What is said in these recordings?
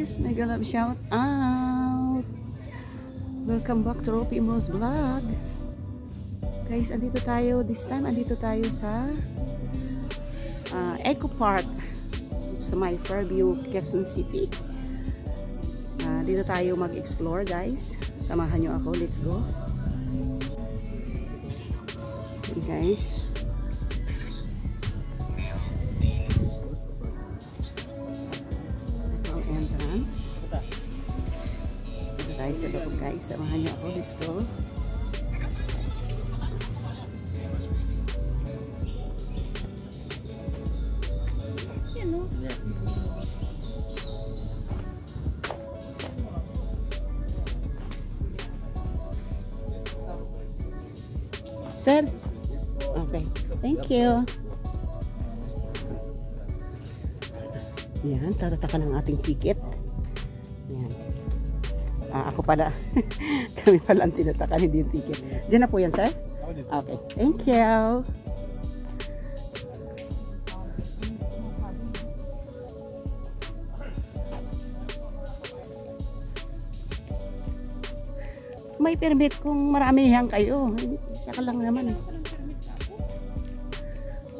guys, nagala shout out. Welcome back to Ropi Mo's vlog. Guys, andito tayo this time, andito tayo sa Eco Park sa my Fairview, Quezon City. Dito tayo mag-explore guys. Samahan nyo ako, let's go. Okay, guys. Guys, sa loob guys, samahan niyo ako, let's go. Yan o. Sir? Okay, thank you. Yan, tatatakan ang ating ticket. Yan. Ako pala. Kami pala ang tinatakan, hindi yung ticket. Diyan na po yan, sir? Okay. Thank you. May permit kung maramihan kayo. Saka lang naman.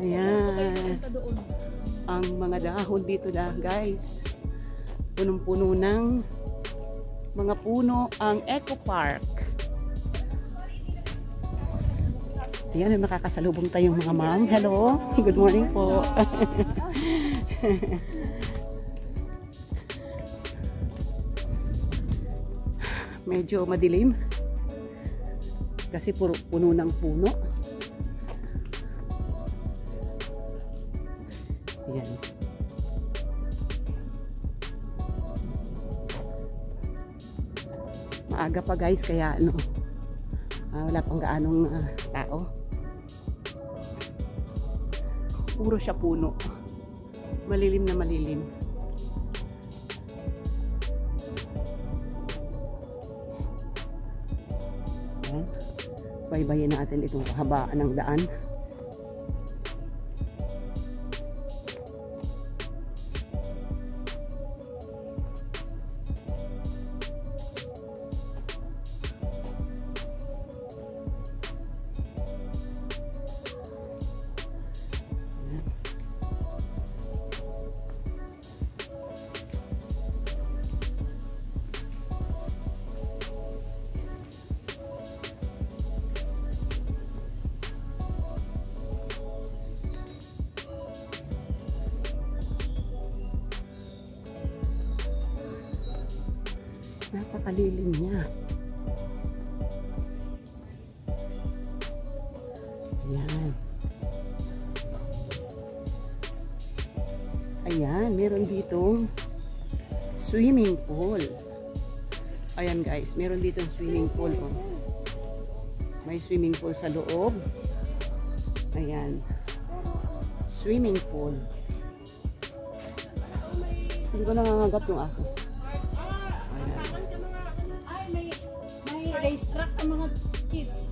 Ayan. Ang mga dahon dito na, guys. Punong-puno ng mga puno ang Eco Park. Ayan, may makakasalubong tayong mga ma'am. Hello, good morning po. Medyo madilim kasi puro puno ng puno. Ayan. Maaga pa guys, kaya ano, wala pang gaanong tao. Puro siya puno. Malilim na malilim. Ayan. Baybayin natin itong kahabaan ng daan. Napakalilim niya. Ayan. Ayan, meron ditong swimming pool. Ayan guys, meron ditong swimming pool. Oh. May swimming pool sa loob. Ayan. Swimming pool. Hindi ko nangangagat yung aso. Race track ang mga kids.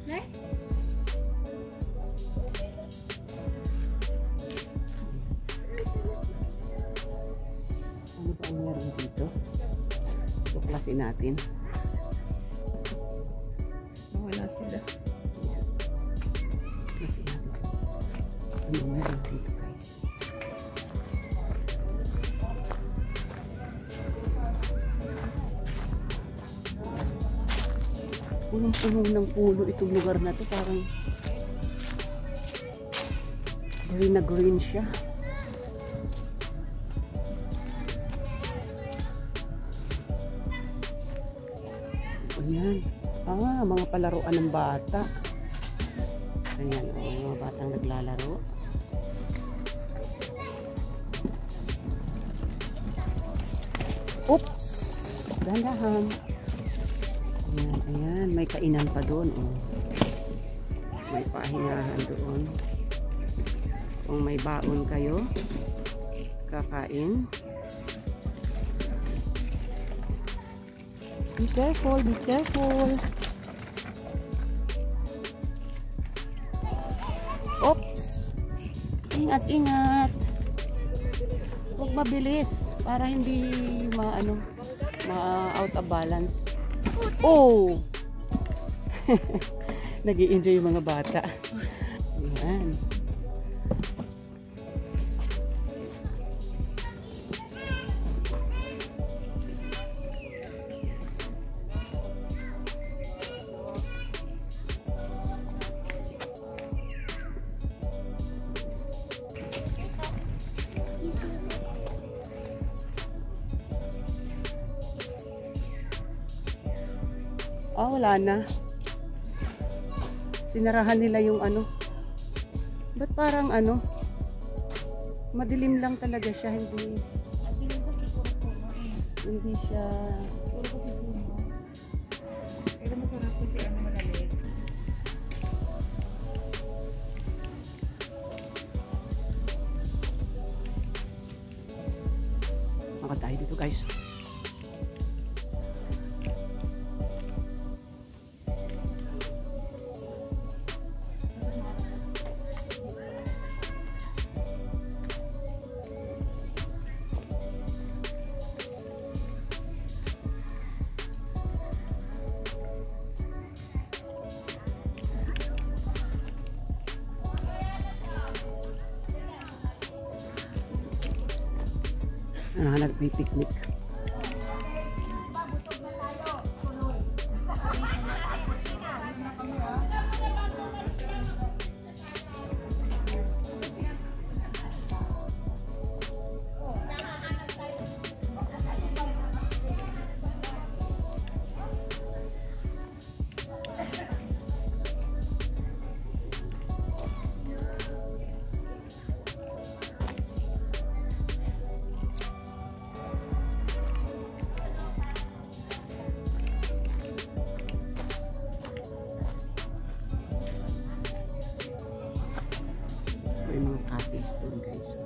Ne? Ano ba ang meron dito? Tuklasin natin. Wala sila. Tuklasin natin. Ano meron dito guys? Punong-puno ng puno itong lugar na to, parang green na green siya. Ayan. Mga palaruan ng bata. Ayan, mga batang naglalaro. Oops! Dahan-dahan. Ayan, ayan, may kainan pa doon. Oh. May pahingahan doon. Kung may baon kayo, kakain. Be careful, be careful. Oops! Ingat, ingat. Huwag mabilis. Para hindi ma-out of balance. Oh! Nag-i-enjoy yung mga bata. Ayan. Wala na. Sinarahan nila yung Ba't parang madilim lang talaga siya, hindi siya. Puro kasi puno. Pero masarap kasi malamig. Maka tayo dito, guys. Nagpipiknik. May mga cottage doon, guys.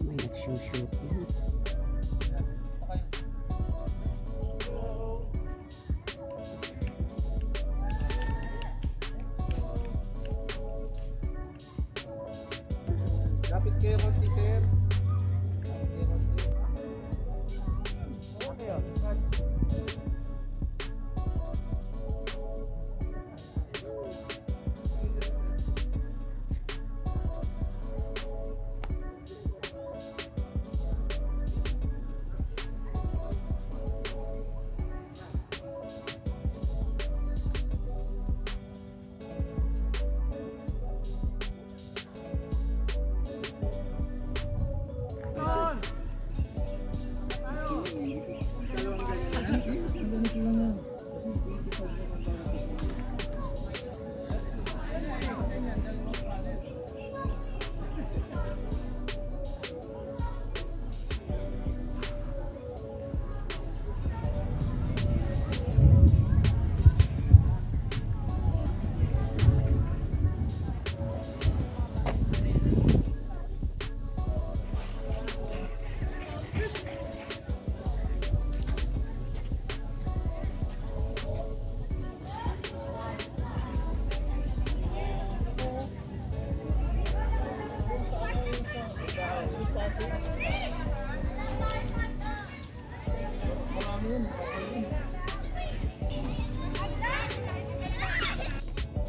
May nag-shoot-shooting. Kapit kayo konti, sir. Okay,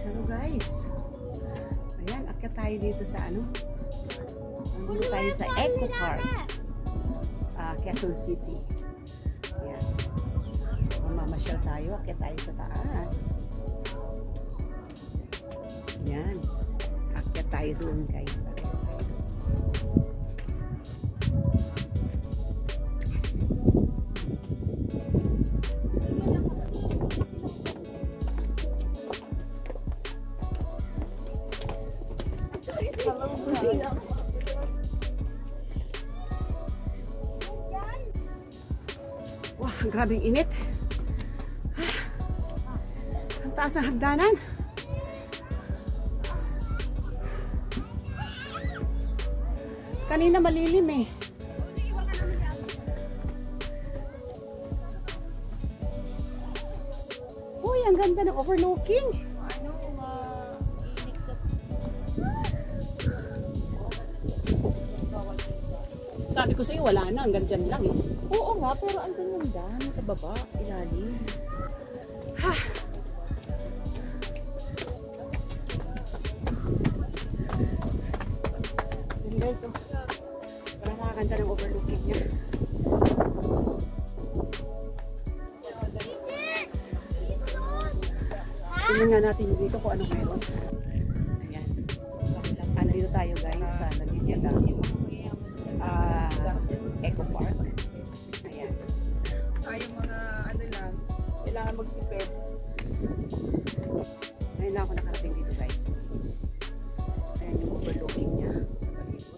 Hello guys. Ayan, akyat tayo dito sa nandito tayo sa Eco Park. Quezon City. Ayan. Mamamasyal tayo, akyat tayo sa taas. Ayan. Akyat tayo doon, guys. Akyat tayo doon. Wah, grabing init. Ang taas ng hagdanan. Kanina malilim eh. Uy, ang ganda ng overlooking. Init kasi. Sabi ko sa'yo, wala na. Hanggang dyan lang eh. Oo nga, pero andun yung dam sa baba, ilalim. Ha! Yun guys, oh. Parang makakanta ng overlooking niya. Tingnan nga natin dito kung anong meron. Ayan. Ano dito tayo guys? Sa Nandisya Dam. Eco Park. Ayan. Yung mga ano lang, kailangan magtipid. Ngayon lang ako nakarating dito guys. Ayan yung overlooking niya sa paligid.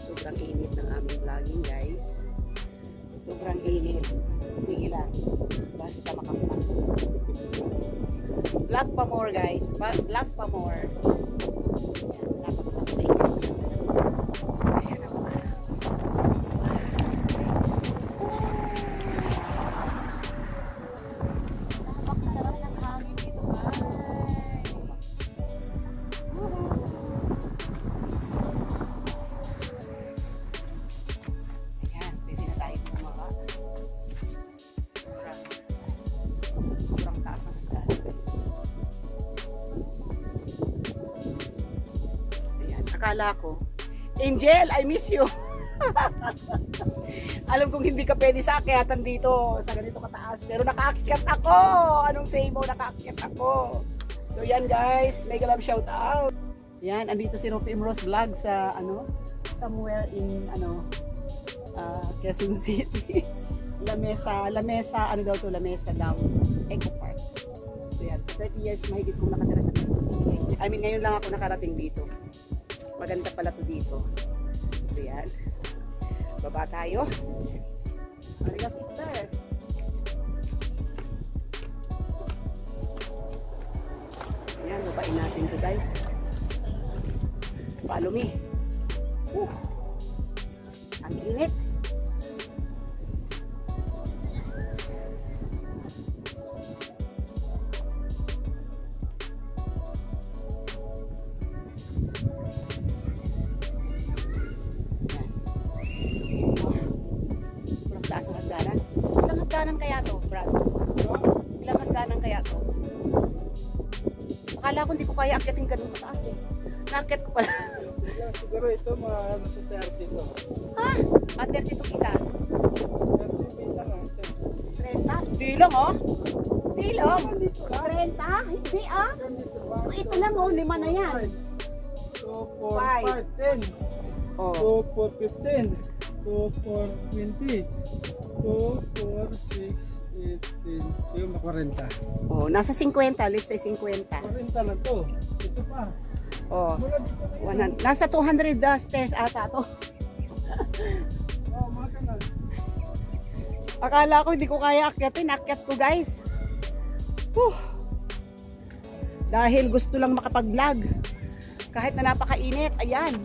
Sobrang init ng aming vlogging guys. Sobrang init. Sige lang. Basta makaplak. Vlog pa more guys. Vlog pa more. Ayan, napaplak sa inyo. Ayan ako. Napakasarap ng hangin dito guys. Ayan, pwede na tayo bumaba. Sobrang taas ng daan guys. Ayan, akala ko, Angel, I miss you. Alam kong hindi ka pwede sa akyatan dito sa ganito kataas, pero nakaakyat ako. Anong say mo? Nakaakyat ako. So yan guys, mega love shout out. Yan, andito si Ropi Imros Vlog sa somewhere in Quezon City. Lamesa, ano daw to, Lamesa Dam Eco Park. So yan, 30 years mahigit kong nakatira sa Quezon City. I mean, ngayon lang ako nakarating dito. Maganda pala to dito. So yan. Baba tayo. Ariga sister. Ayan, babain natin to guys. Follow me. Ang init. Taas ng hagdanan. Ilang hagdanan kaya to, Brad? Ilang hagdanan kaya to? Akala ko hindi ko kaya akyatin ganun mataas eh. Nakakit ko pala. Siguro ito mga nasa 30 to. Ha? 30 itong isa? 30 lang ah. 30? Di lang oh. Di lang. 30? Hindi ah. So, ito lang oh, 5 na yan. 2, 4, 5, 10. Oh. 2, 4, 15. 2, 4, 20. 2, 4, 6, 18. Yung 40. Oh, nasa 50. Let's say 50. 40 lang to. Ito pa. Oh. Mula dito na yun. Nasa 200 stairs ata to. Oo, mga kanal. Akala ko hindi ko kaya akyatin. Akyat ko guys. Dahil gusto lang makapag-vlog. Kahit na napakainit. Ayan.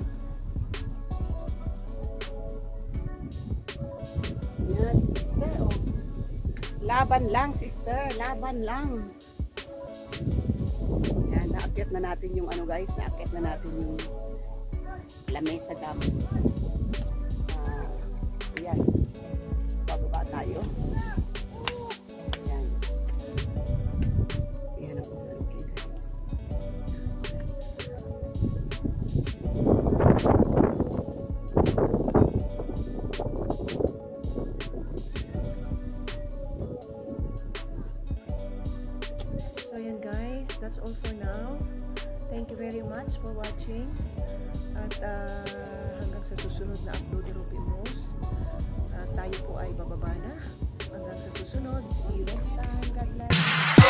Ayan, sister. Oh. Laban lang, sister. Laban lang. Ayan, naakyat na natin yung guys. Naakyat na natin yung Lamesa Dam. Ayan. Bababa tayo. Ayan. Ayan ang overlooking guys. So yan guys, that's all for now. Thank you very much for watching. At hanggang sa susunod na upload ni Ropi Imros. Tayo po ay bababa na. Hanggang sa susunod. See you next time. God bless.